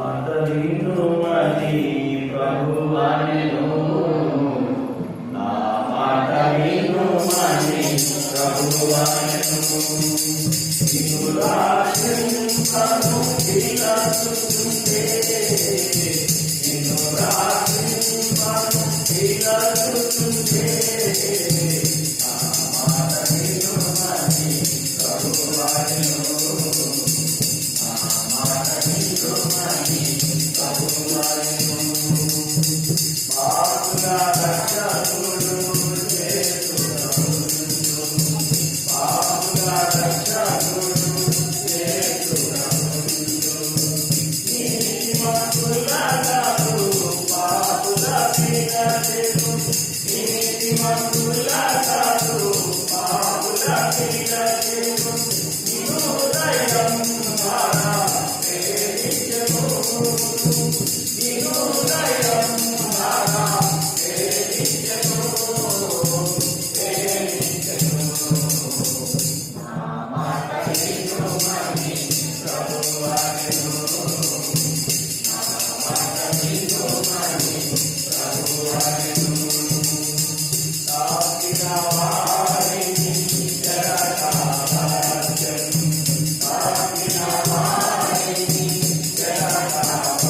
మాట వినుమని ప్రభువనెను. నా మాట వినుమని ప్రభువనెను. నిన్ను రక్షింపను పిలచుచుండే, నిన్ను రక్షింపను పిలచుచుండే. నా మాట వినుమని ప్రభువనెను. నా మాట వినుమని ప్రభువనెను. పాపుల రక్షకుడు యేసుక్రీస్తు, పాపుల రక్షకుడు యేసుక్రీస్తు. నీతిమంతులకు పాపుల పిల్లలకు, నీతిమంతులకు పాపుల పిల్లలకు నిన్ను దైవం ద్వారా ప్రేమించెను, నిన్ను దైవం ద్వారా ప్రేమించెను, ప్రేమించెను. నా మాట వినుమని ప్రభువనెను. నా మాట వినుమని ప్రభువనెను. తాకిన వారిని జరగావచ్చెను, తాకిన వారిని జరగావచ్చెను.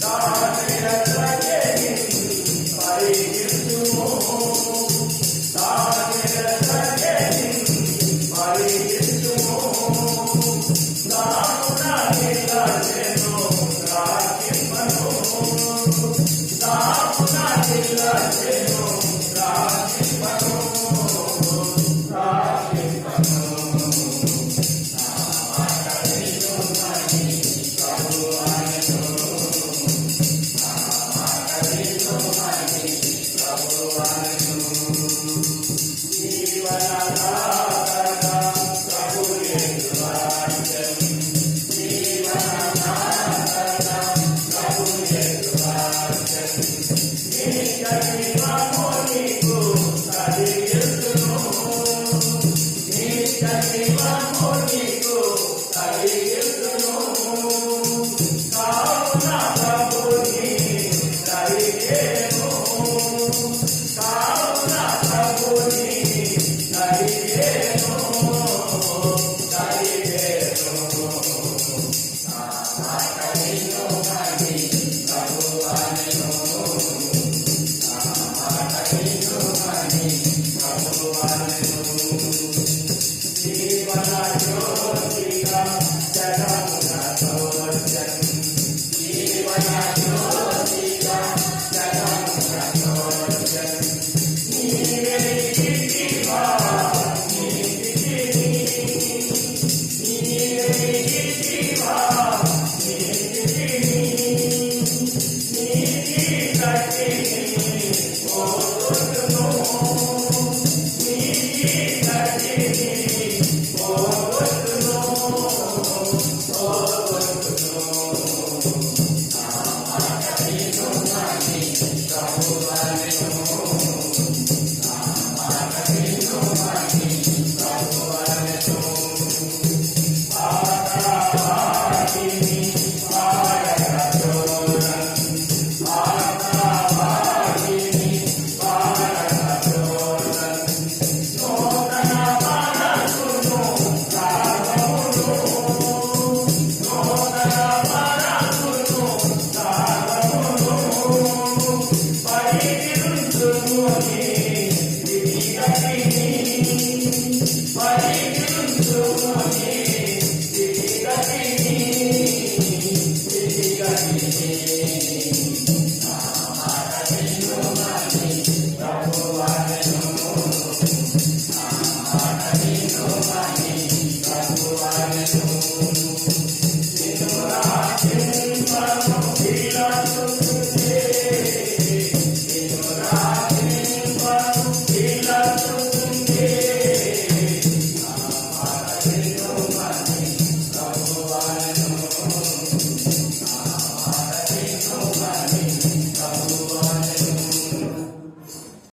తాకిన త్రయని పరిగెత్తుము, తాకిన త్రయని పరిగెత్తుము. నాకున నిలచెను రాజ్యమును, నాకున నిలచెను రాజ్యమును, రాజ్యమును. నా మాట వినుమని ప్రభువనెను. నా మాట వినుమని ప్రభువనెను. జీవనదాతగా ప్రభు యేసు వచ్చెను, జీవనదాతగా ప్రభు యేసు వచ్చెను. నిత్య జీవము నీకు కలిగించును, నిత్య జీవము నీకు కలిగించును. కావున ప్రభుని కలిగేను, కావున ప్రభుని కలిగేను, కలిగేను. నా మాట వినుమని ప్రభువనెను. నా మాట వినుమని ప్రభువనెను. జీవన జ్యోతిగా జగమున తోచెను, జీవన జ్యోతిగా జగమున తోచెను. నీవే నీతివా, నీతిని, నీవే నీతివా, నీతిని. నీతి శక్తిని పోగొట్టును, నీతి శక్తిని పోగొట్టును, పోగొట్టును. నా మాట వినుమని ప్రభువనెను. నా మాట వినుమని ప్రభువనెను. పాతవాటిని పారద్రోలన్, పాతవాటిని పారద్రోలన్. నూతన మనసును తాగమును, నూతన మనసును తాగమును. పరిగెత్తుకొని విధిగతిని, పరిగెత్తుకొని